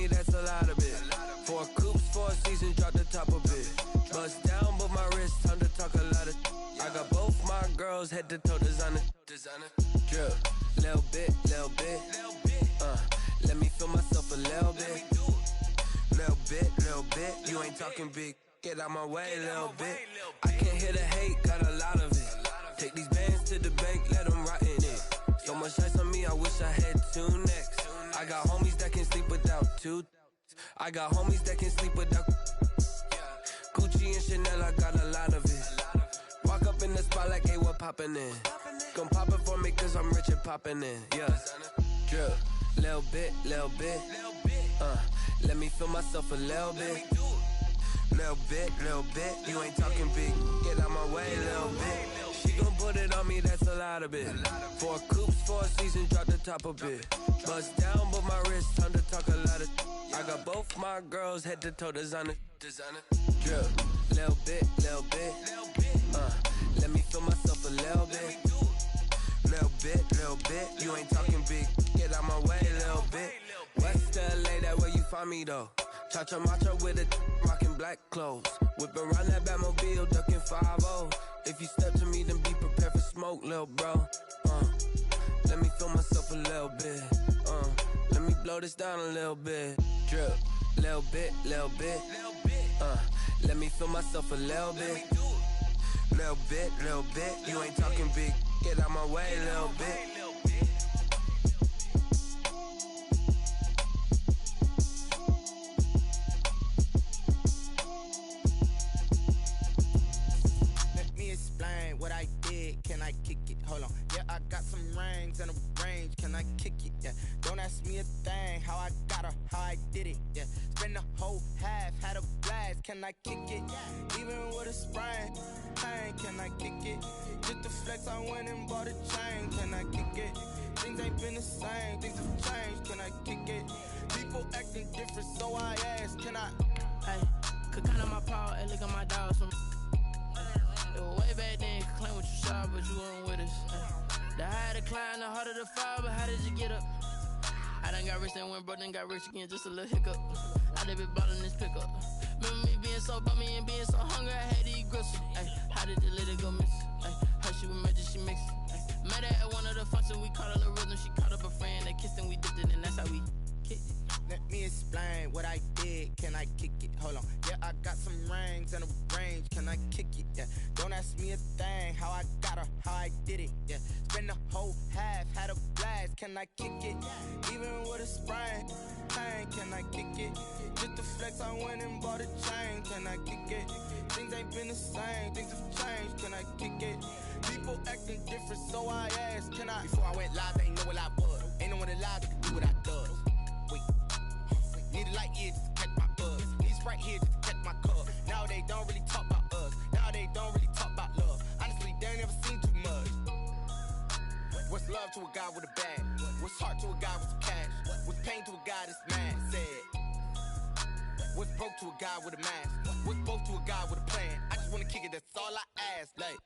me, that's a lot of it. 4 coops, 4 seasons, drop the top a bit. Bust down, but my wrist, time to talk a lot of. I got both my girls, head to toe designer. Drip, little bit. Let me feel myself a little bit. Little bit. You ain't talking big. Get out my way, little bit. I can't hear the hate, got a lot of it. Take these bands to the bank, let them rot in it. So much ice on me, I wish I had 2 necks. I got homies that can sleep without 2. I got homies that can sleep without Gucci and Chanel, I got a lot of it. Walk up in the spot like, hey, what poppin' in? Gon' pop it for me cause I'm rich and poppin' in, yeah. Drip, little bit. Let me feel myself a little bit. Little bit. You ain't talking big. Get out my way, little bit. She gon' put it on me, that's a lot of it. 4 coops, 4 seasons, drop the top a bit. Bust down, but my wrist, time to talk a lot of. I got both my girls, head to toe designer. Drip, little bit. Let me feel myself a little bit. Little bit. You ain't talking big. Get out my way, little bit. West LA, that where you find me though. Cha-cha matcha with a rockin' black clothes. Whip around that Batmobile, duckin' 5-0. If you step to me, then be prepared for smoke, lil' bro. Let me feel myself a little bit. Let me blow this down a little bit. Drip, little bit. Let me feel myself a little bit. Little bit. You ain't talking big. Get out my way, little bit. Explain what I did, can I kick it? Hold on, yeah, I got some rings and a range, can I kick it? Yeah, don't ask me a thing, how I got her, how I did it, yeah. Spend the whole half, had a blast, can I kick it? Even with a sprain, pain, can I kick it? Just the flex, I went and bought a chain, can I kick it? Things ain't been the same, things have changed, can I kick it? People acting different, so I ask, can I? Hey, could count on my power, and look at my dogs from. Way back then, could claim what you saw, but you weren't with us. The higher the climb, the harder the fall, but how did you get up? I done got rich and went broke, then got rich again, just a little hiccup. I done been ballin' this pickup. Remember me being so bummy and being so hungry, I had to eat gristle. How did the little go miss? Her she was magic, she mixed. Met her at one of the functions, we caught a little rhythm. She caught up a friend, they kissed and we dipped it, and that's how we kicked it. Let me explain what I did, can I kick it? Hold on, yeah, I got some rings and a range, can I kick it? Yeah, don't ask me a thing, how I got her, how I did it? Yeah, spend the whole half, had a blast, can I kick it? Even with a sprain, pain, can I kick it? Just the flex, I went and bought a chain, can I kick it? Things ain't been the same, things have changed, can I kick it? People acting different, so I asked, can I? Before I went live, they ain't know what I was. Ain't no one alive that can do what I does. Wait. Need a light here just to catch my buzz. Need Sprite here just to catch my cup. Now they don't really talk about us. Now they don't really talk about love. Honestly, they ain't never seen too much. What's love to a guy with a bag? What's heart to a guy with some cash? What's pain to a guy that's mad? Said. What's broke to a guy with a mask? What's broke to a guy with a plan? I just wanna kick it, that's all I ask. Like,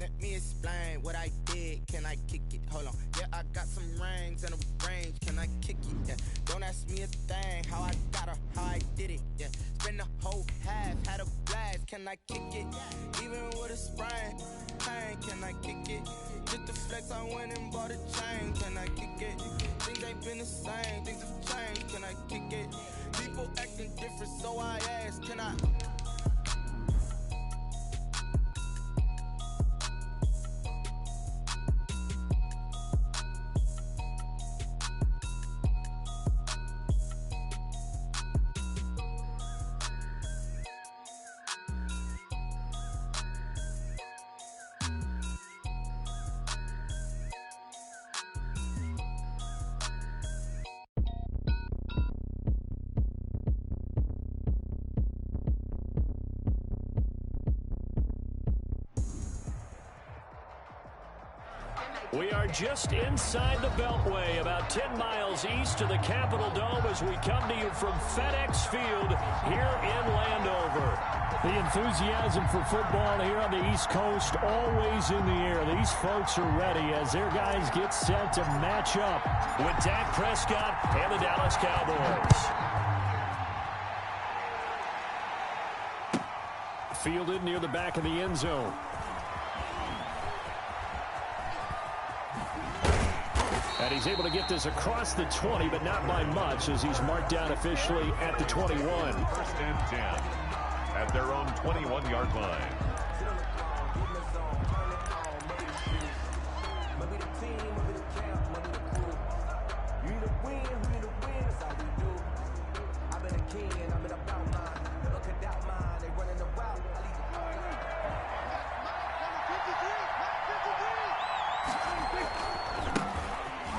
let me explain what I did, can I kick it? Hold on, yeah, I got some rings and a range, can I kick it? Yeah, don't ask me a thing, how I got her, how I did it? Yeah, spend the whole half, had a blast, can I kick it? Even with a sprain, pain, can I kick it? Just the flex, I went and bought a chain, can I kick it? Things ain't been the same, things have changed, can I kick it? People acting different, so I ask, can I? We are just inside the Beltway, about 10 miles east of the Capitol Dome as we come to you from FedEx Field here in Landover. The enthusiasm for football here on the East Coast always in the air. These folks are ready as their guys get set to match up with Dak Prescott and the Dallas Cowboys. Fielded near the back of the end zone. And he's able to get this across the 20, but not by much, as he's marked down officially at the 21. First and 10 at their own 21-yard line.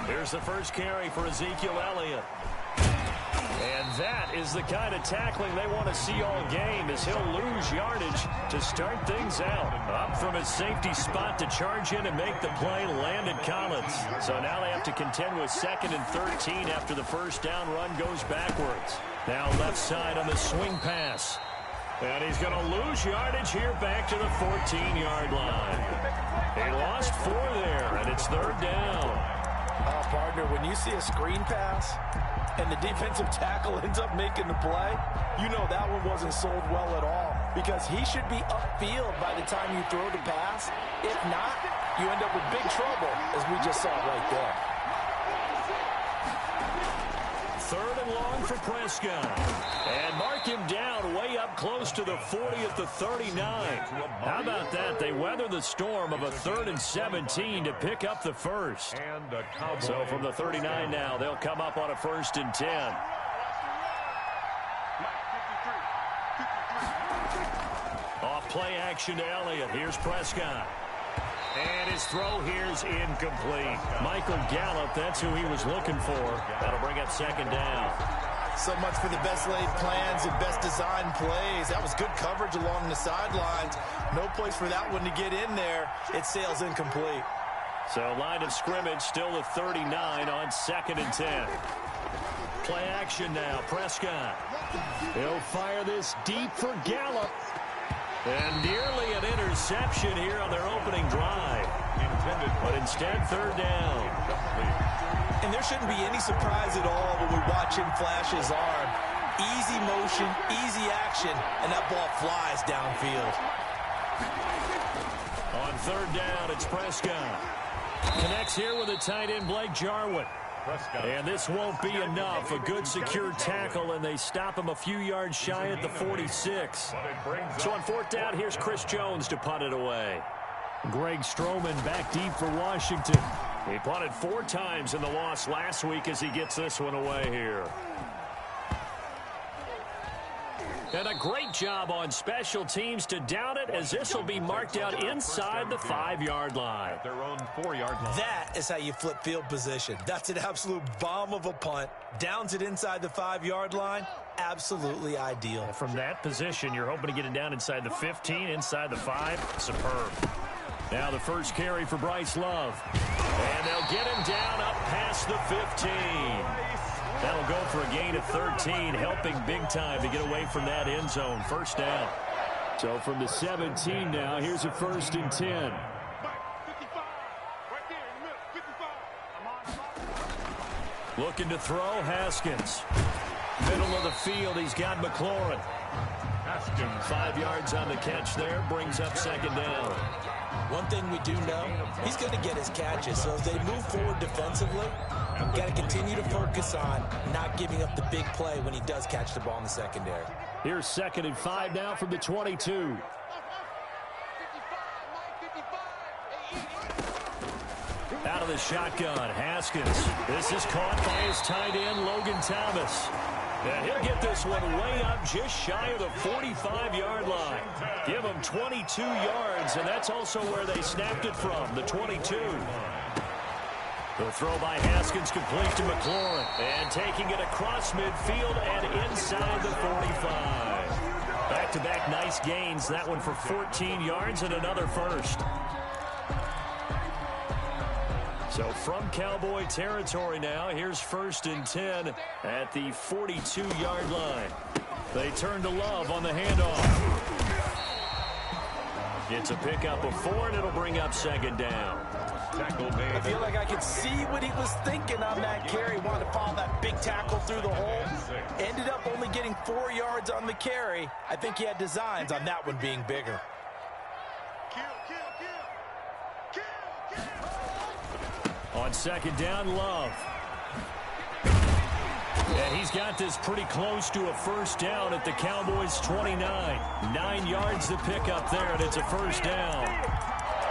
Here's the first carry for Ezekiel Elliott. And that is the kind of tackling they want to see all game, as he'll lose yardage to start things out. Up from his safety spot to charge in and make the play, landed Collins. So now they have to contend with 2nd and 13 after the first down run goes backwards. Now left side on the swing pass. And he's going to lose yardage here back to the 14-yard line. He lost 4 there, and it's 3rd down. Partner, when you see a screen pass and the defensive tackle ends up making the play, you know that one wasn't sold well at all, because he should be upfield by the time you throw the pass. If not, you end up with big trouble, as we just saw right there. 3rd and long for Prescott. And mark him down way up close to the 40 at the 39. How about that? They weather the storm of a 3rd and 17 to pick up the first. So from the 39 now, they'll come up on a 1st and 10. Off play action to Elliott. Here's Prescott. And his throw here's incomplete. Michael Gallup, that's who he was looking for. That'll bring up 2nd down. So much for the best laid plans and best designed plays. That was good coverage along the sidelines. No place for that one to get in there. It sails incomplete. So line of scrimmage still the 39 on 2nd and 10. Play action now. Prescott. He'll fire this deep for Gallup. And nearly an interception here on their opening drive. But instead, 3rd down. And there shouldn't be any surprise at all when we watch him flash his arm. Easy motion, easy action, and that ball flies downfield. On 3rd down, it's Prescott. Connects here with the tight end, Blake Jarwin. And this won't be enough. A good secure tackle, and they stop him a few yards shy at the 46. So on 4th down, here's Chris Jones to punt it away. Greg Stroman back deep for Washington. He punted 4 times in the loss last week as he gets this one away here. And a great job on special teams to down it, as this will be marked out inside the 5-yard line. Their own 4-yard line. That is how you flip field position. That's an absolute bomb of a punt. Downs it inside the 5-yard line. Absolutely ideal. From that position, you're hoping to get it down inside the 15, inside the 5. Superb. Now the first carry for Bryce Love. And they'll get him down up past the 15. That'll go for a gain of 13, helping big time to get away from that end zone. 1st down. So from the 17 now, here's a 1st and 10. Looking to throw, Haskins. Middle of the field, he's got McLaurin. Haskins, 5 yards on the catch there, brings up 2nd down. One thing we do know, he's going to get his catches. So as they move forward defensively, got to continue to focus on not giving up the big play when he does catch the ball in the secondary. Here's 2nd and 5 now from the 22. Out of the shotgun, Haskins. This is caught by his tight end, Logan Thomas. And he'll get this one way up just shy of the 45-yard line. Give him 22 yards, and that's also where they snapped it from, the 22. The throw by Haskins complete to McLaurin. And taking it across midfield and inside the 45. Back-to-back nice gains. That one for 14 yards and another first. So from Cowboy territory now, here's 1st and 10 at the 42-yard line. They turn to Love on the handoff. It's a pickup of 4, and it'll bring up 2nd down. I feel like I could see what he was thinking on that carry. He wanted to follow that big tackle through the hole. Ended up only getting 4 yards on the carry. I think he had designs on that one being bigger. On 2nd down, Love. And he's got this pretty close to a 1st down at the Cowboys' 29. 9 yards to pick up there, and it's a 1st down.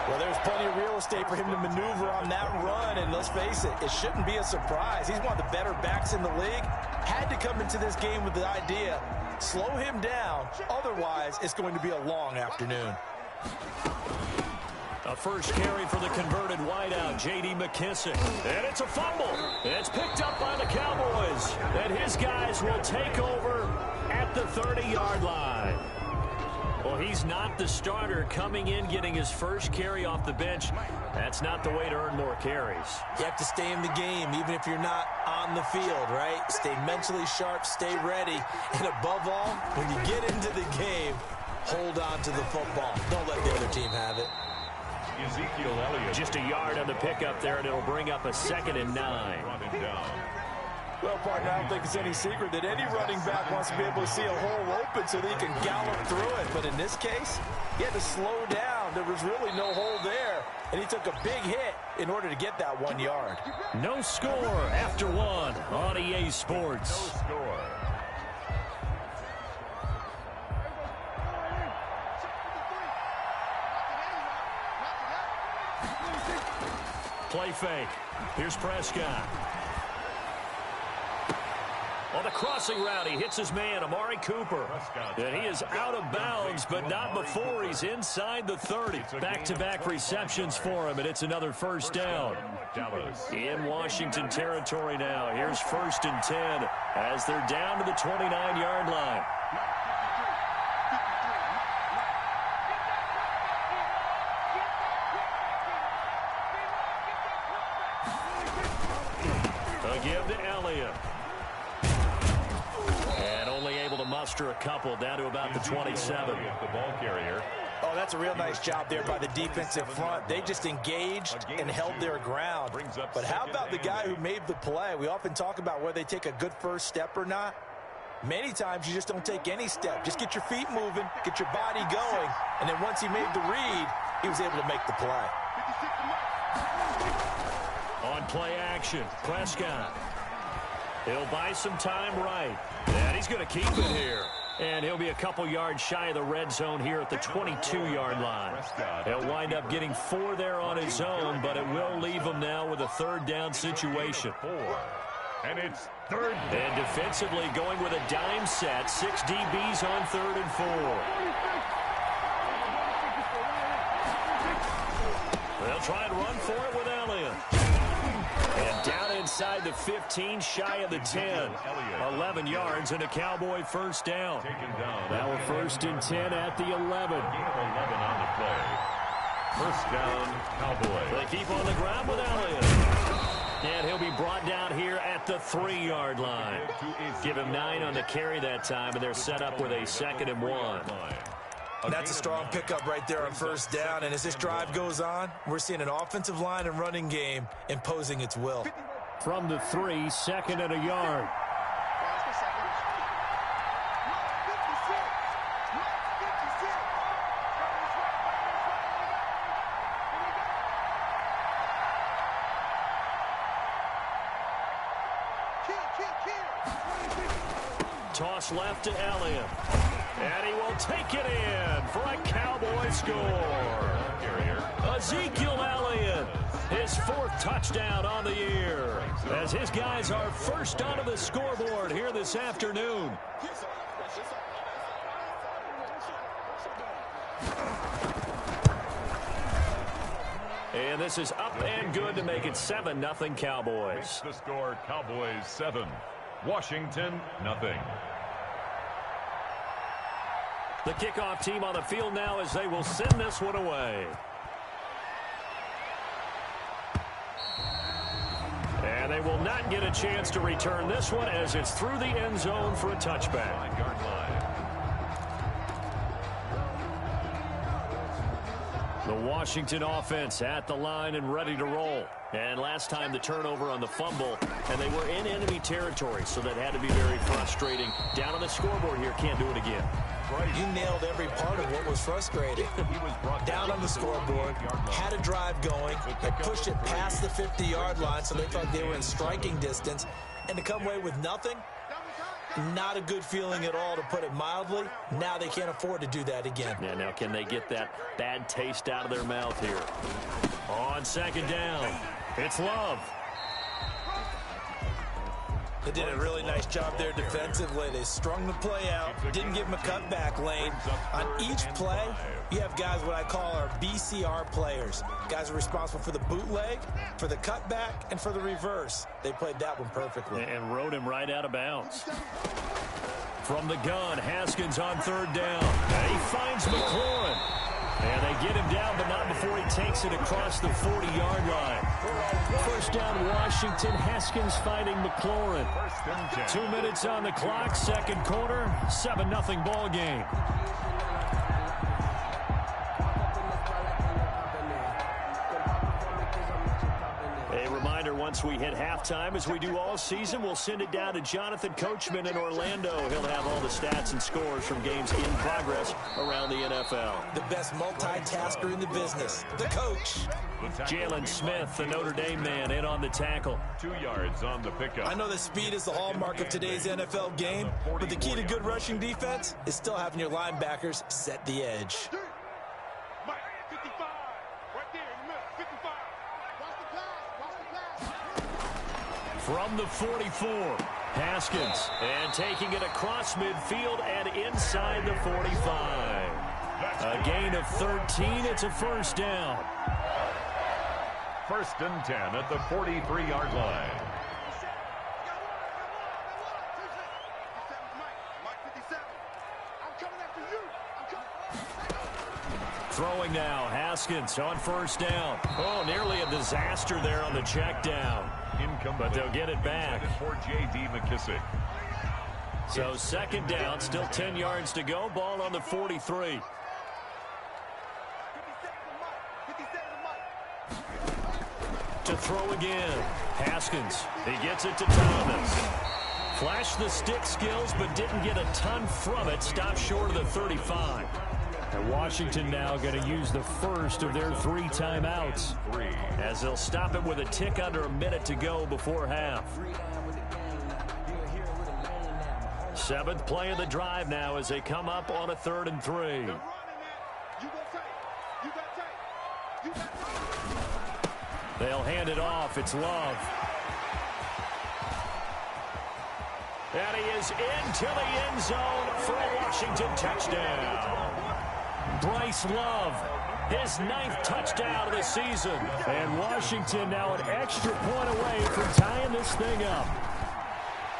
Well, there's plenty of real estate for him to maneuver on that run, and let's face it, it shouldn't be a surprise. He's one of the better backs in the league. Had to come into this game with the idea, slow him down, otherwise it's going to be a long afternoon. A first carry for the converted wideout, J.D. McKissick. And it's a fumble. It's picked up by the Cowboys. And his guys will take over at the 30-yard line. Well, he's not the starter coming in, getting his first carry off the bench. That's not the way to earn more carries. You have to stay in the game, even if you're not on the field, right? Stay mentally sharp, stay ready. And above all, when you get into the game, hold on to the football. Don't let the other team have it. Ezekiel Elliott. Just a yard on the pickup there, and it'll bring up a 2nd and 9. Well, partner, I don't think it's any secret that any running back wants to be able to see a hole open so that he can gallop through it. But in this case, he had to slow down. There was really no hole there, and he took a big hit in order to get that 1 yard. No score after 1 on EA Sports. No score. Play fake. Here's Prescott. On the crossing route, he hits his man, Amari Cooper. And he is out of bounds, but not before he's inside the 30. Back-to-back receptions for him, and it's another 1st down. In Washington territory now. Here's 1st and 10 as they're down to the 29-yard line. Give to Elliott. And only able to muster a couple down to about the 27. The ball carrier. Oh, that's a real nice job there by the defensive front. They just engaged and held their ground. But how about the guy who made the play? We often talk about whether they take a good first step or not. Many times you just don't take any step. Just get your feet moving, get your body going, and then once he made the read, he was able to make the play. On play action, Prescott. He'll buy some time right. And he's going to keep it here. And he'll be a couple yards shy of the red zone here at the 22-yard line. He'll wind up getting 4 there on his own, but it will leave him now with a 3rd down situation. And it's 3rd down. And defensively going with a dime set. 6 DBs on 3rd and 4. They'll try and run for it with Elliott. And down inside the 15, shy of the 10. 11 yards and a Cowboy 1st down. Now a 1st and 10 at the 11. 11 on the play. 1st down, Cowboy. They keep on the ground with Elliott. And he'll be brought down here at the 3-yard line. Give him 9 on the carry that time, and they're set up with a 2nd and 1. That's a strong pickup right there on 1st down, and as this drive goes on, we're seeing an offensive line and running game imposing its will. From the 3, 2nd and a yard. Toss left to Elliott. And he will take it in for a Cowboy score. Ezekiel Elliott, his 4th touchdown on the year, as his guys are first onto the scoreboard here this afternoon. And this is up and good to make it 7-0 Cowboys. The score, Cowboys 7, Washington 0. The kickoff team on the field now as they will send this one away. they will not get a chance to return this one as it's through the end zone for a touchback. The Washington offense at the line and ready to roll. And last time the turnover on the fumble, and they were in enemy territory, so that had to be very frustrating. Down on the scoreboard here, can't do it again. You nailed every part of what was frustrating. Down on the scoreboard, had a drive going, they pushed it past the 50-yard line, so they thought they were in striking distance, and to come away with nothing, not a good feeling at all, to put it mildly. Now they can't afford to do that again. Yeah, now can they get that bad taste out of their mouth here? On second down, it's Love. They did a really nice job there defensively. They strung the play out, didn't give them a cutback lane. On each play, you have guys what I call our BCR players. Guys are responsible for the bootleg, for the cutback, and for the reverse. They played that one perfectly. And rode him right out of bounds. From the gun, Haskins on third down. And he finds McLaurin. And they get him down, but not before he takes it across the 40-yard line. First down, Washington. Haskins fighting McLaurin. 2 minutes on the clock, second quarter, 7-0 ball game. A reminder, once we hit halftime, as we do all season, we'll send it down to Jonathan Coachman in Orlando. He'll have all the stats and scores from games in progress around the NFL. The best multitasker in the business, the coach. Jalen Smith, the Notre Dame man, in on the tackle. 2 yards on the pickup. I know that speed is the hallmark of today's NFL game, but the key to good rushing defense is still having your linebackers set the edge. From the 44, Haskins, and taking it across midfield and inside the 45. A gain of 13, it's a first down. First and 10 at the 43-yard line. Throwing now, Haskins on first down. Oh, nearly a disaster there on the check down. But they'll get it back. For J.D. McKissick. So second down, still 10 yards to go. Ball on the 43. To throw again. Haskins. He gets it to Thomas. Flashed the stick skills, but didn't get a ton from it. Stopped short of the 35. And Washington now going to use the first of their 3 timeouts, as they'll stop it with a tick under a minute to go before half. 7th play of the drive now as they come up on a 3rd and 3. They'll hand it off. It's Love. And he is into the end zone for a Washington touchdown. Bryce Love, his 9th touchdown of the season. And Washington now an extra point away from tying this thing up.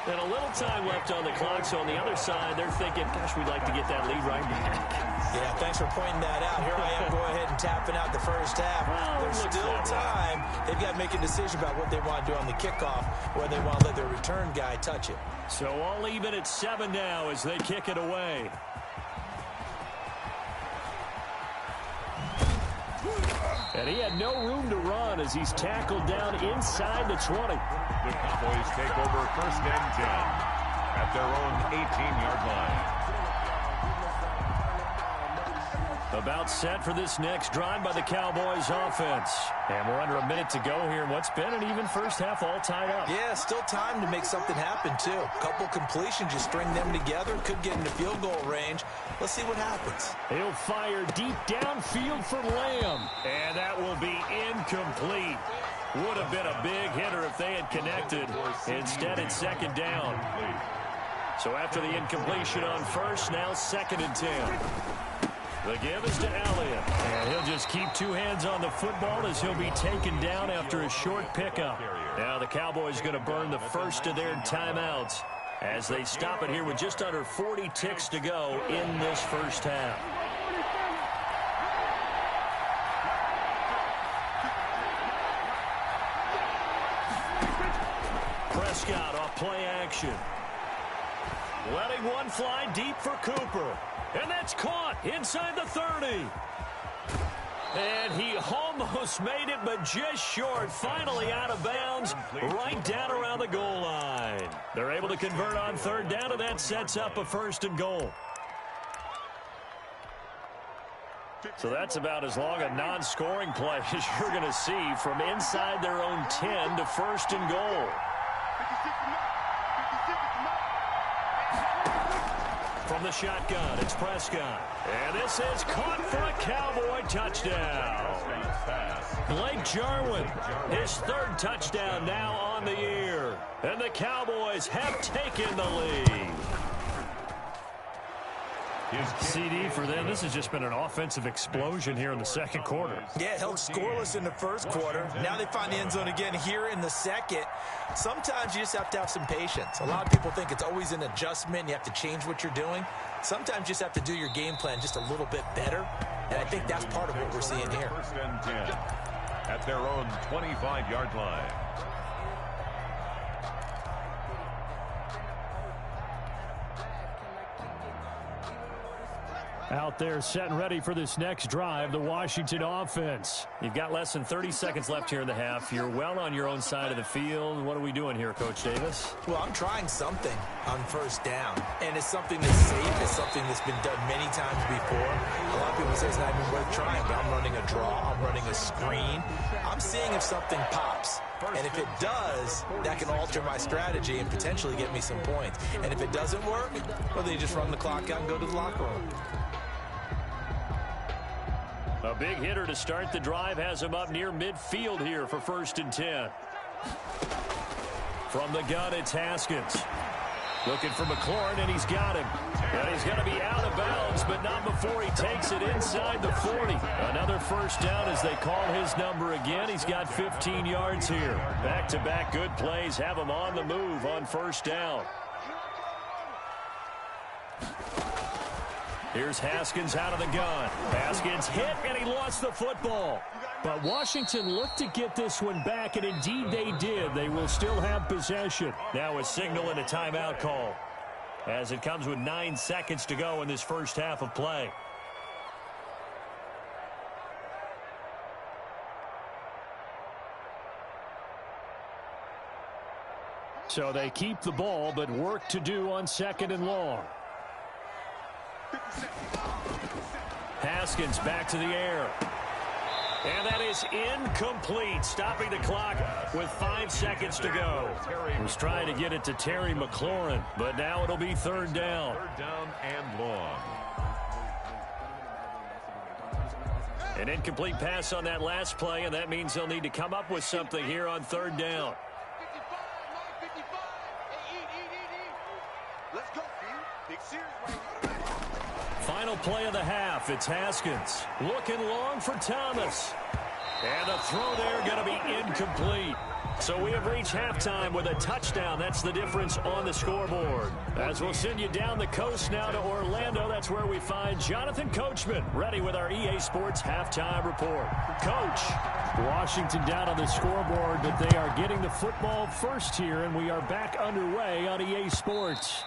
And a little time left on the clock, so on the other side, they're thinking, gosh, we'd like to get that lead right back. Yeah, thanks for pointing that out. Here I am going ahead and tapping out the first half. Well, there's still time. They've got to make a decision about what they want to do on the kickoff, whether they want to let their return guy touch it. So all even at 7 now as they kick it away. And he had no room to run as he's tackled down inside the 20. The Cowboys take over first and 10 at their own 18-yard line. About set for this next drive by the Cowboys offense. And we're under a minute to go here in what's been an even first half, all tied up. Yeah, still time to make something happen, too. A couple completions, you string them together, could get into field goal range. Let's see what happens. He'll fire deep downfield for Lamb. And that will be incomplete. Would have been a big hitter if they had connected. Instead, it's second down. So after the incompletion on first, now 2nd and 10. The give is to Elliott. And he'll just keep 2 hands on the football as he'll be taken down after a short pickup. Now the Cowboys going to burn the first of their timeouts as they stop it here with just under 40 ticks to go in this first half. Prescott off play action. Letting one fly deep for Cooper. And that's caught inside the 30. And he almost made it, but just short. Finally out of bounds, right down around the goal line. They're able to convert on third down, and that sets up a 1st and goal. So that's about as long a non-scoring play as you're going to see from inside their own 10 to 1st and goal. From the shotgun, it's Prescott. And this is caught for a Cowboy touchdown. Blake Jarwin, his 3rd touchdown now on the year. And the Cowboys have taken the lead. CD for them. This has just been an offensive explosion here in the 2nd quarter. Yeah, held scoreless in the 1st quarter. Now they find the end zone again here in the 2nd. Sometimes you just have to have some patience. A lot of people think it's always an adjustment. You have to change what you're doing. Sometimes you just have to do your game plan just a little bit better. And I think that's part of what we're seeing here. 1st and 10 at their own 25-yard line. Out there set and ready for this next drive, the Washington offense. You've got less than 30 seconds left here in the half. You're well on your own side of the field. What are we doing here, Coach Davis? Well, I'm trying something on 1st down, and it's something that's safe. It's something that's been done many times before. A lot of people say it's not even worth trying, but I'm running a draw. I'm running a screen. I'm seeing if something pops. And if it does, that can alter my strategy and potentially get me some points. And if it doesn't work, well, then you just run the clock out and go to the locker room. A big hitter to start the drive has him up near midfield here for 1st and 10. From the gun, it's Haskins. Looking for McLaurin, and he's got him. And he's going to be out of bounds, but not before he takes it inside the 40. Another 1st down as they call his number again. He's got 15 yards here. Back-to-back good plays have him on the move on 1st down. Here's Haskins out of the gun. Haskins hit, and he lost the football. But Washington looked to get this one back, and indeed they did. They will still have possession. Now a signal and a timeout call, as it comes with 9 seconds to go in this 1st half of play. So they keep the ball, but work to do on 2nd and long. Haskins back to the air. And that is incomplete, stopping the clock with 5 seconds to go. Was trying to get it to Terry McLaurin, but now it'll be 3rd down. 3rd down and long. An incomplete pass on that last play, and that means they'll need to come up with something here on 3rd down. Let's go, Big series right here. Final play of the half. It's Haskins looking long for Thomas. And a throw there going to be incomplete. So we have reached halftime with a touchdown. That's the difference on the scoreboard. As we'll send you down the coast now to Orlando, that's where we find Jonathan Coachman ready with our EA Sports halftime report. Coach, Washington down on the scoreboard, but they are getting the football first here, and we are back underway on EA Sports.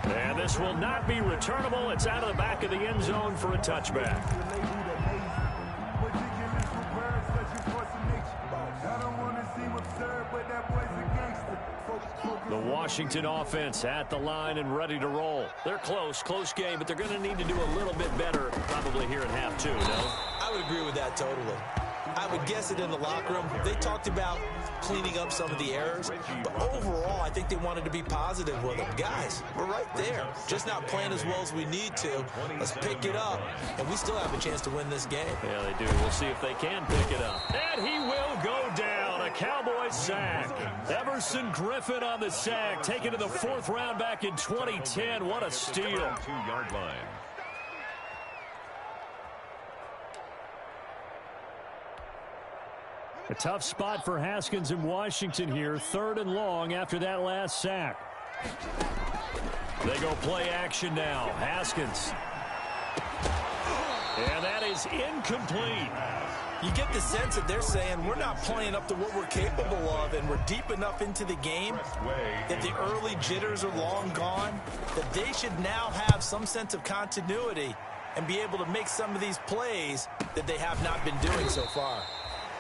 And this will not be returnable. It's out of the back of the end zone for a touchback. The Washington offense at the line and ready to roll. They're close game, but they're going to need to do a little bit better probably here in half 2, no? I would agree with that totally. I would guess it in the locker room. They talked about cleaning up some of the errors, but overall, I think they wanted to be positive with them. Guys, we're right there. Just not playing as well as we need to. Let's pick it up, and we still have a chance to win this game. Yeah, they do. We'll see if they can pick it up. And he will go down. A Cowboys sack. Everson Griffin on the sack, taken to the 4th round back in 2010. What a steal. 2-yard line. A tough spot for Haskins in Washington here. 3rd and long after that last sack. They go play action now. Haskins. And that is incomplete. You get the sense that they're saying we're not playing up to what we're capable of, and we're deep enough into the game that the early jitters are long gone, that they should now have some sense of continuity and be able to make some of these plays that they have not been doing so far.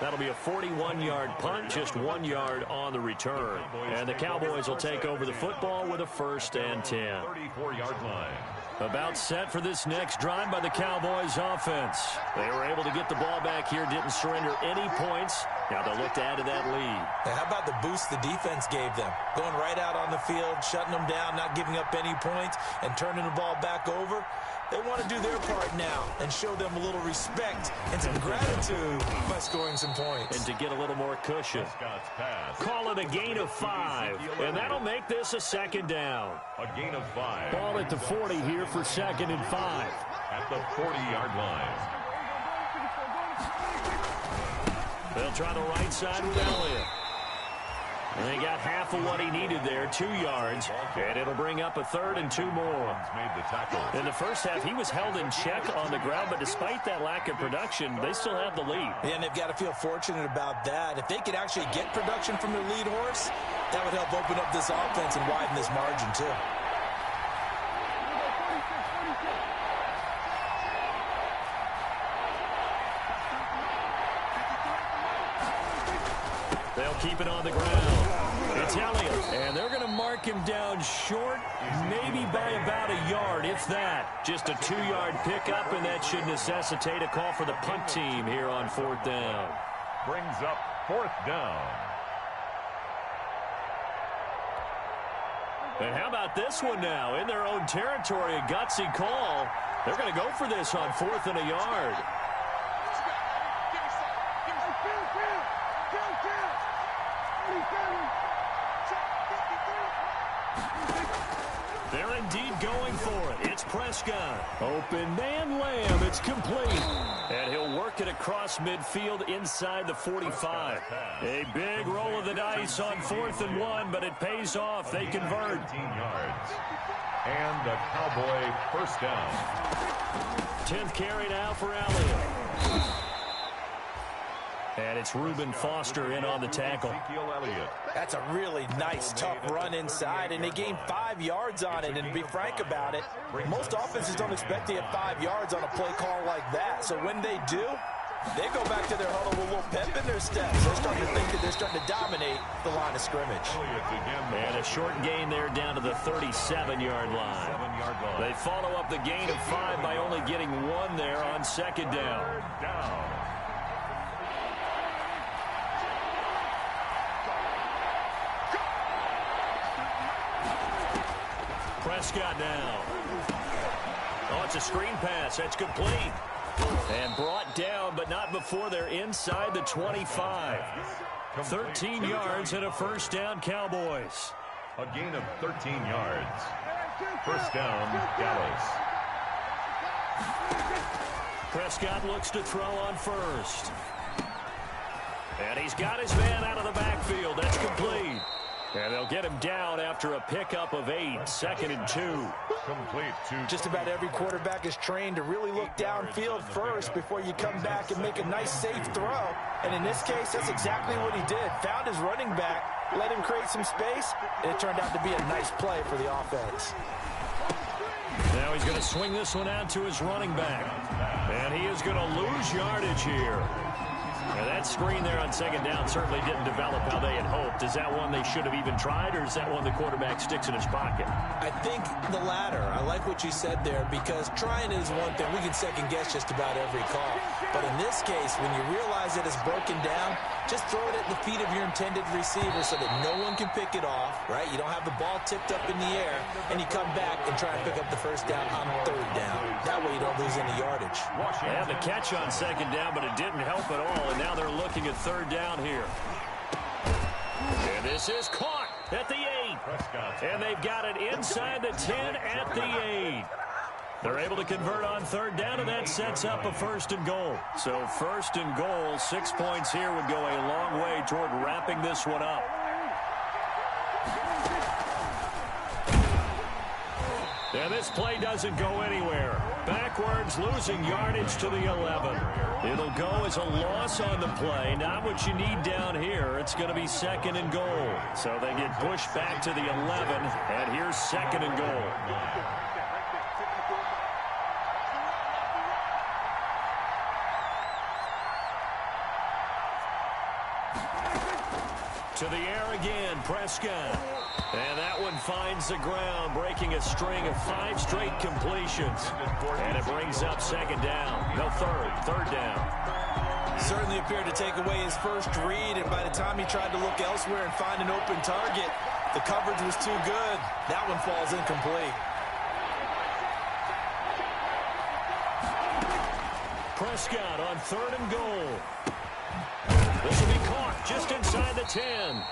That'll be a 41-yard punt, just 1 yard on the return. And the Cowboys will take over the football with a 1st and 10. 34-yard line. About set for this next drive by the Cowboys offense. They were able to get the ball back here, didn't surrender any points. Now they'll look to add to that lead. Now, how about the boost the defense gave them? Going right out on the field, shutting them down, not giving up any points, and turning the ball back over. They want to do their part now and show them a little respect and some gratitude by scoring some points. And to get a little more cushion. Call it a gain of 5, and that'll make this a 2nd down. A gain of 5. Ball at the 40 here for 2nd and 5. At the 40-yard line. They'll try the right side with Elliott. And they got half of what he needed there, 2 yards, and it'll bring up a 3rd and 2 more. In the first half, he was held in check on the ground, but despite that lack of production, they still have the lead. And they've got to feel fortunate about that. If they could actually get production from their lead horse, that would help open up this offense and widen this margin, too. They'll keep it on the ground. It's Elliott, and they're going to mark him down short, maybe by about a yard, if that. Just a 2-yard pickup, and that should necessitate a call for the punt team here on 4th down. Brings up 4th down. And how about this one now? In their own territory, a gutsy call. They're going to go for this on 4th and a yard. They're indeed going for it. It's Prescott. Open man Lamb. It's complete. And he'll work it across midfield inside the 45. A big roll of the dice on 4th and 1, but it pays off. They convert. 13 yards. And the Cowboy 1st down. 10th carry now for Elliott. And it's Reuben Foster in on the tackle. That's a really nice, tough run inside, and they gained 5 yards on it. And to be frank about it, most offenses don't expect to get 5 yards on a play call like that. So when they do, they go back to their huddle with a little pep in their steps. They're starting to think that they're starting to dominate the line of scrimmage. And a short gain there down to the 37-yard line. They follow up the gain of 5 by only getting 1 there on 2nd down. Prescott now. Oh, it's a screen pass. That's complete. And brought down, but not before they're inside the 25. 13 yards and a 1st down, Cowboys. A gain of 13 yards. 1st down, Dallas. Prescott looks to throw on 1st. And he's got his man out of the backfield. That's complete. And they'll get him down after a pickup of 8, 2nd and 2. Complete to just about every quarterback is trained to really look downfield first before you come back and make a nice, safe throw. And in this case, that's exactly what he did. Found his running back, let him create some space, and it turned out to be a nice play for the offense. Now he's going to swing this one out to his running back. And he is going to lose yardage here. Now that screen there on 2nd down certainly didn't develop how they had hoped. Is that one they should have even tried, or is that one the quarterback sticks in his pocket? I think the latter. I like what you said there, because trying is one thing. We can second guess just about every call. But in this case, when you realize that it's broken down, just throw it at the feet of your intended receiver so that no one can pick it off, right? You don't have the ball tipped up in the air, and you come back and try and pick up the 1st down on 3rd down. That way you don't lose any yardage. They had the catch on 2nd down, but it didn't help at all, and now they're looking at 3rd down here. And this is caught at the 8. And they've got it inside the 10 at the 8. They're able to convert on 3rd down, and that sets up a 1st and goal. So 1st and goal, 6 points here would go a long way toward wrapping this one up. And this play doesn't go anywhere. Backwards, losing yardage to the 11. It'll go as a loss on the play. Not what you need down here. It's going to be 2nd and goal. So they get pushed back to the 11, and here's 2nd and goal. To the air again, Prescott. And that one finds the ground, breaking a string of 5 straight completions. And it brings up 2nd down. No, third down. Certainly appeared to take away his first read, and by the time he tried to look elsewhere and find an open target, the coverage was too good. That one falls incomplete. Prescott on 3rd and goal. This will be caught just inside the 10.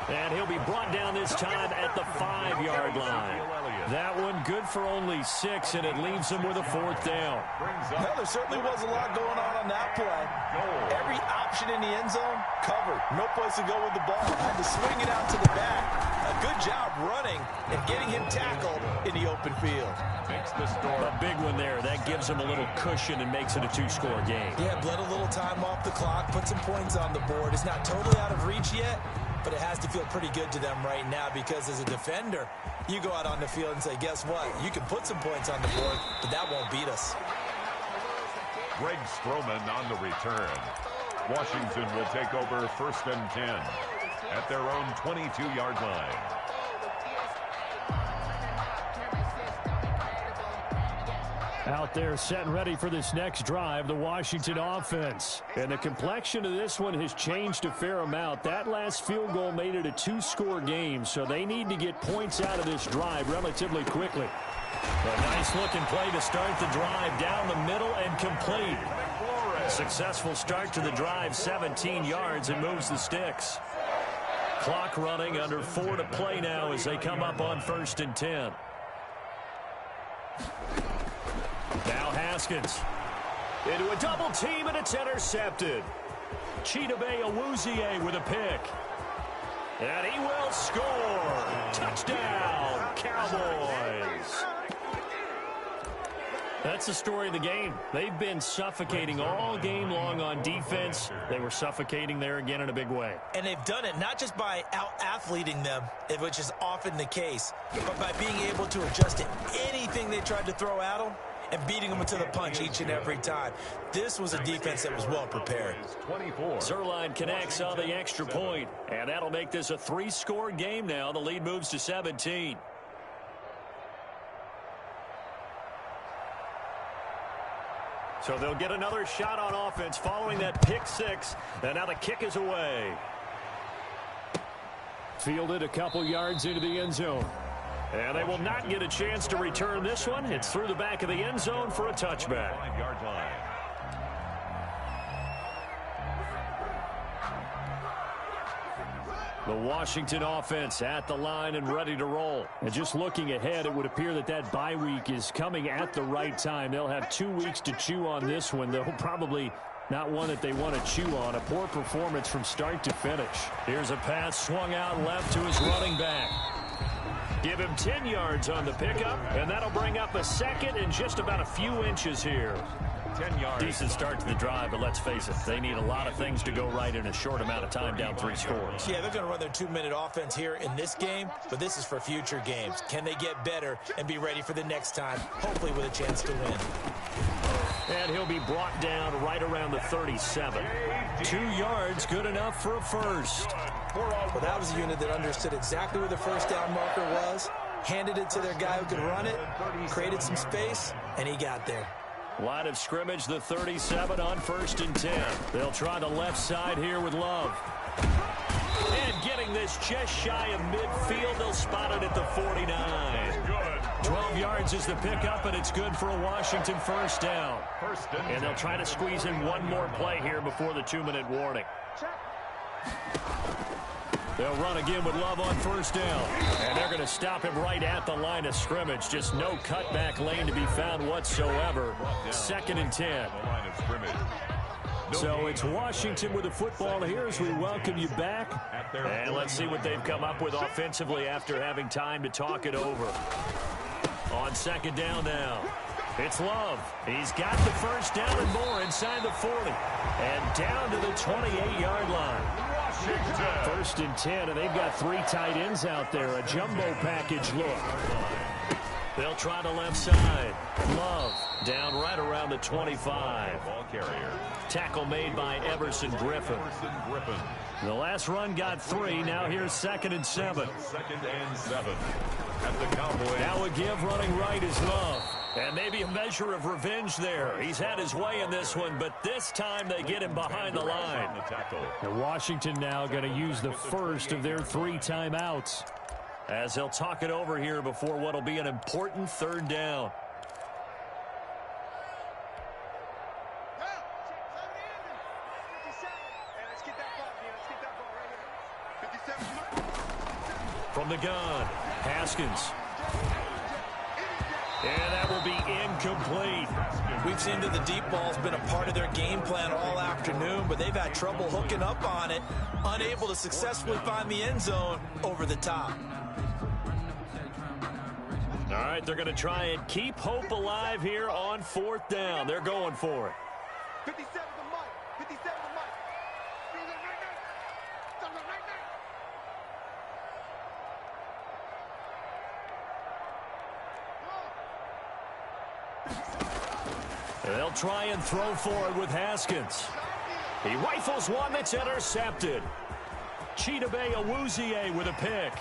And he'll be brought down this time at the 5-yard line. That one good for only 6, and it leaves him with a 4th down. Well, there certainly was a lot going on that play. Every option in the end zone covered. No place to go with the ball. Had to swing it out to the back. A good job running and getting him tackled in the open field. A big one there. That gives him a little cushion and makes it a 2-score game. Yeah, bled a little time off the clock, put some points on the board. It's not totally out of reach yet, but it has to feel pretty good to them right now because as a defender, you go out on the field and say, guess what? You can put some points on the board, but that won't beat us. Greg Stroman on the return. Washington will take over 1st and 10 at their own 22-yard line. Out there set and ready for this next drive, the Washington offense. And the complexion of this one has changed a fair amount. That last field goal made it a 2-score game, so they need to get points out of this drive relatively quickly. A nice-looking play to start the drive down the middle and complete. Successful start to the drive, 17 yards, and moves the sticks. Clock running, under 4 to play now as they come up on 1st and 10. Now Haskins into a double team, and it's intercepted. Chidobe Awuzie with a pick. And he will score. Touchdown, Cowboys. That's the story of the game. They've been suffocating all game long on defense. They were suffocating there again in a big way. And they've done it not just by out-athleting them, which is often the case, but by being able to adjust to anything they tried to throw at them and beating them to the punch each and every time. This was a defense that was well prepared. Zerline connects on the extra point, and that'll make this a 3-score game now. The lead moves to 17. So they'll get another shot on offense following that pick 6, and now the kick is away. Fielded a couple yards into the end zone. And they will not get a chance to return this one. It's through the back of the end zone for a touchback. 5-yard line. The Washington offense at the line and ready to roll. And just looking ahead, it would appear that that bye week is coming at the right time. They'll have 2 weeks to chew on this one, though probably not one that they want to chew on. A poor performance from start to finish. Here's a pass swung out left to his running back. Give him 10 yards on the pickup, and that'll bring up a 2nd and just about a few inches here. 10 yards. Decent start to the drive, but let's face it, they need a lot of things to go right in a short amount of time, down 3 scores. Yeah, they're going to run their 2-minute offense here in this game, but this is for future games. Can they get better and be ready for the next time, hopefully with a chance to win? And he'll be brought down right around the 37. 2 yards, good enough for a first. Well, that was a unit that understood exactly where the first down marker was, handed it to their guy who could run it, created some space, and he got there. Line of scrimmage, the 37 on 1st and 10. They'll try the left side here with Love. And getting this just shy of midfield, they'll spot it at the 49. 12 yards is the pickup, and it's good for a Washington first down. And they'll try to squeeze in one more play here before the 2-minute warning. They'll run again with Love on 1st down. And they're going to stop him right at the line of scrimmage. Just no cutback lane to be found whatsoever. 2nd and 10. So it's Washington with the football here as we welcome you back. And let's see what they've come up with offensively after having time to talk it over. On second down now. It's Love. He's got the first down and more inside the 40. And down to the 28-yard line. First and 10, and they've got 3 tight ends out there. A jumbo package look. They'll try the left side. Love down right around the 25. Ball carrier. Tackle made by Everson Griffin. The last run got 3. Now here's 2nd and 7. 2nd and 7. At the Cowboys. Now a give running right is Love. And maybe a measure of revenge there. He's had his way in this one, but this time they get him behind the line. And Washington now going to use the first of their 3 timeouts, as they'll talk it over here before what will be an important 3rd down. From the gun, Haskins. And that will be incomplete. We've seen that the deep ball's been a part of their game plan all afternoon, but they've had trouble hooking up on it, unable to successfully find the end zone over the top. All right, they're going to try and keep hope alive here on 4th down. They're going for it. 57 to Mike. 57 to Mike. They'll try and throw for it with Haskins. He rifles one that's intercepted. Chidobe Awuzie with a pick.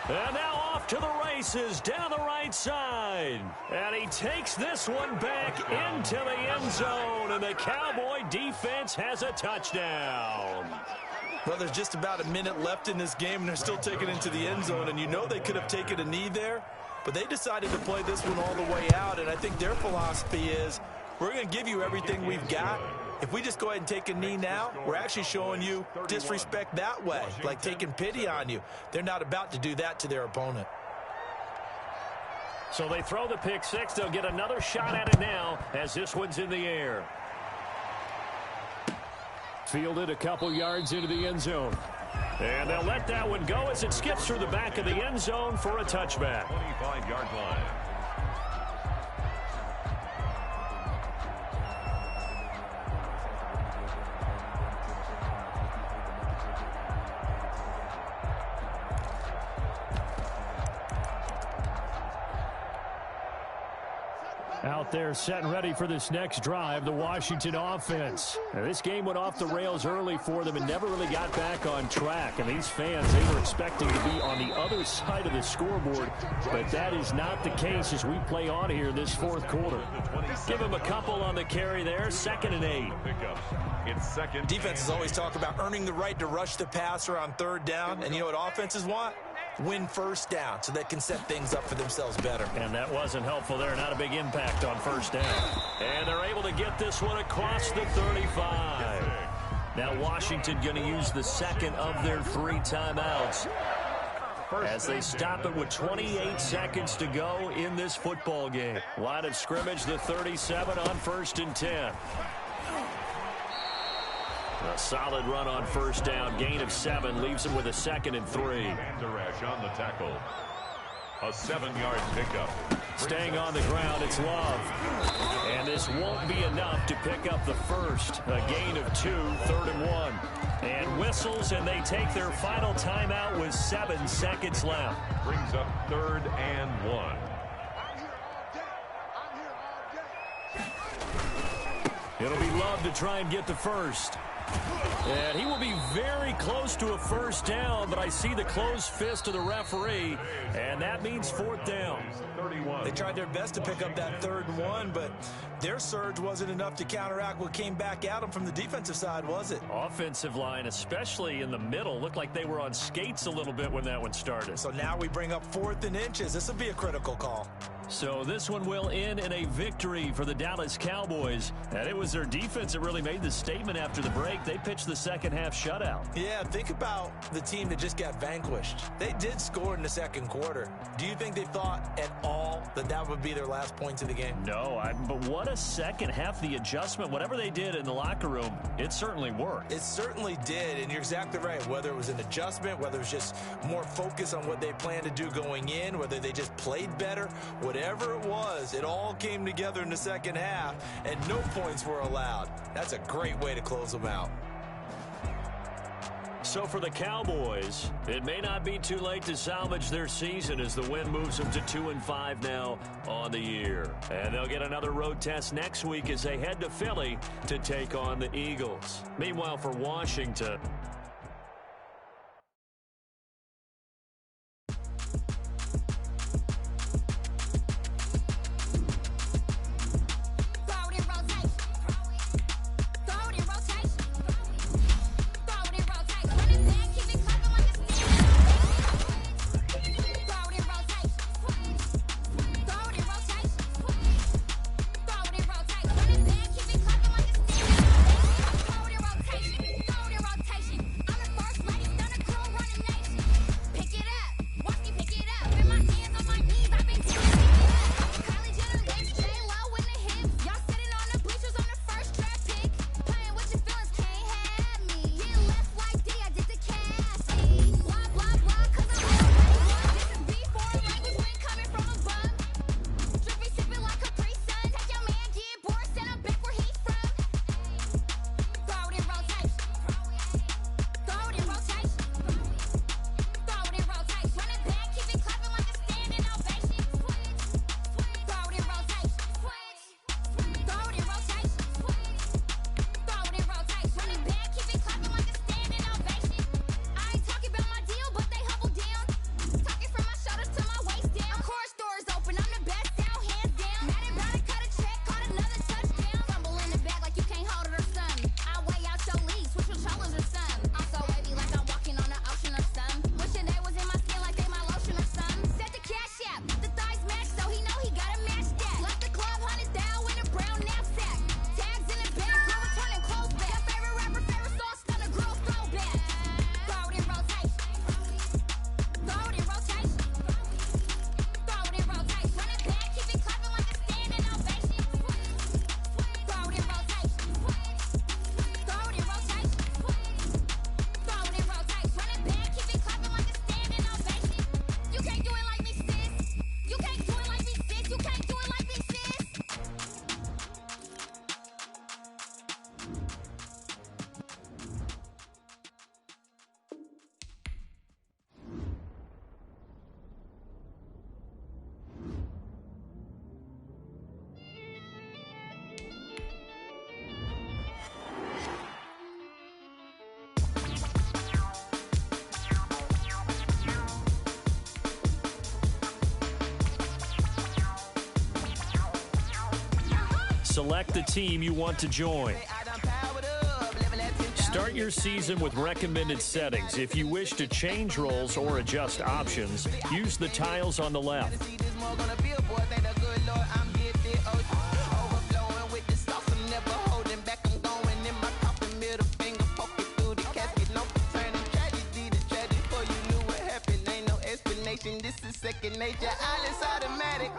And now off to the races down the right side. And he takes this one back into the end zone. And the Cowboy defense has a touchdown. Well, there's just about a minute left in this game, and they're still taking it into the end zone. And you know they could have taken a knee there, but they decided to play this one all the way out. And I think their philosophy is, we're going to give you everything we've got. If we just go ahead and take a knee now, we're actually showing you disrespect that way, like taking pity on you. They're not about to do that to their opponent. So they throw the pick 6. They'll get another shot at it now as this one's in the air. Fielded a couple yards into the end zone. And they'll let that one go as it skips through the back of the end zone for a touchback. 25-yard line. Out there set and ready for this next drive, the Washington offense. Now, this game went off the rails early for them and never really got back on track. And these fans, they were expecting to be on the other side of the scoreboard, but that is not the case as we play on here this 4th quarter. Give them a couple on the carry there, 2nd and 8. It's 2nd. Defenses always talk about earning the right to rush the passer on 3rd down, and you know what offenses want? Win 1st down so they can set things up for themselves better. And that wasn't helpful there. Not a big impact on 1st down. And they're able to get this one across the 35. Now Washington going to use the 2nd of their 3 timeouts as they stop it with 28 seconds to go in this football game. Line of scrimmage, the 37 on 1st and 10. A solid run on 1st down. Gain of 7 leaves him with a 2nd and 3. Anderash on the tackle. A 7-yard pickup. Staying on the ground, it's Love. And this won't be enough to pick up the first. A gain of 2, 3rd and 1. And whistles, and they take their final timeout with 7 seconds left. Brings up 3rd and 1. It'll be Love to try and get the first. And he will be very close to a 1st down, but I see the closed fist of the referee, and that means 4th down. They tried their best to pick up that 3rd and 1, but their surge wasn't enough to counteract what came back at them from the defensive side, was it? Offensive line, especially in the middle, looked like they were on skates a little bit when that one started. So now we bring up 4th and inches. This will be a critical call. So this one will end in a victory for the Dallas Cowboys. And it was their defense that really made the statement after the break. They pitched the second half shutout. Yeah, think about the team that just got vanquished. They did score in the second quarter. Do you think they thought at all that that would be their last points of the game? No, but what a second half. The adjustment, whatever they did in the locker room, it certainly worked. It certainly did, and you're exactly right. Whether it was an adjustment, whether it was just more focus on what they planned to do going in, whether they just played better, whatever it was, it all came together in the second half, and no points were allowed. That's a great way to close them out. So for the Cowboys, it may not be too late to salvage their season as the win moves them to 2-5 now on the year. And they'll get another road test next week as they head to Philly to take on the Eagles. Meanwhile, for Washington, select the team you want to join. Start your season with recommended settings. If you wish to change roles or adjust options, use the tiles on the left. This is second nature, all is automatic.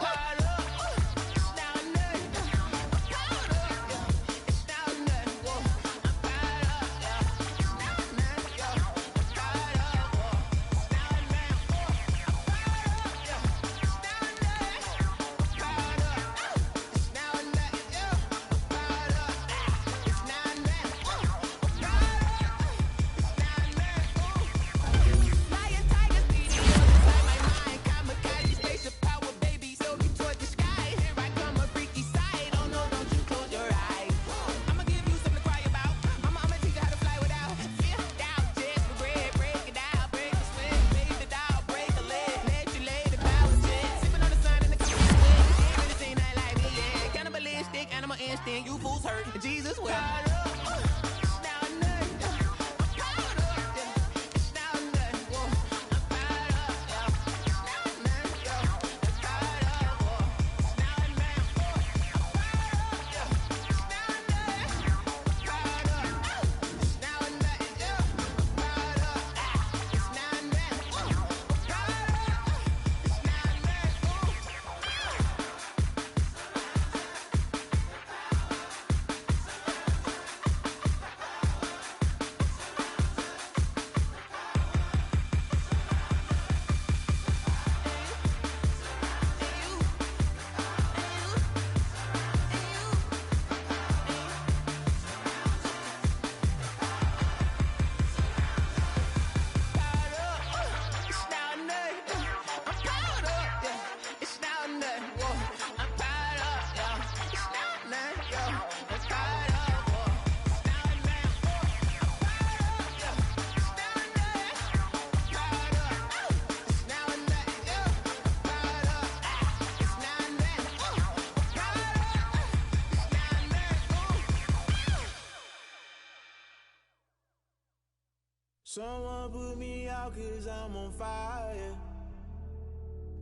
Someone put me out 'cause I'm on fire.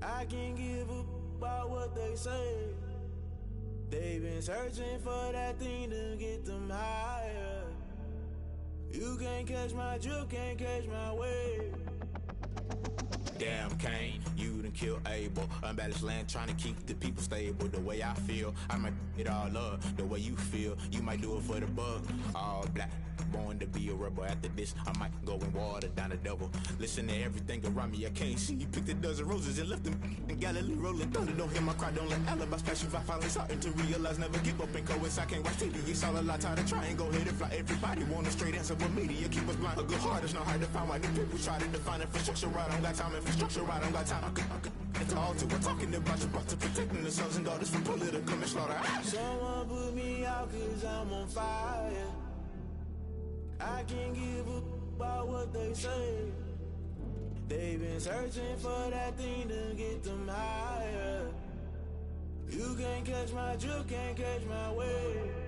I can't give a about what they say. They've been searching for that thing to get them higher. You can't catch my drift, can't catch my wave. Damn, Kane, you done killed Abel. Unbalanced land, trying to keep the people stable. The way I feel, I might it all up. The way you feel, you might do it for the buck. All black, born to be a rebel. After this, I might go and water down the devil. Listen to everything around me, I can't see. You picked a dozen roses and left them in Galilee rolling thunder. Don't hear my cry, don't let alibis pass you. I finally starting to realize, never give up and coincide. Can't watch TV, it's all a lot. Tired of trying, go ahead and fly. Everybody want a straight answer, but media keep us blind. A good heart is not hard to find. Why the people try to define infrastructure right? I don't got time, infrastructure right, I don't got time. It's all to we're talking about you, about to protecting the sons and daughters from political and slaughter. Someone put me out 'cause I'm on fire. I can't give a about what they say. They've been searching for that thing to get them higher. You can't catch my drift, can't catch my wave.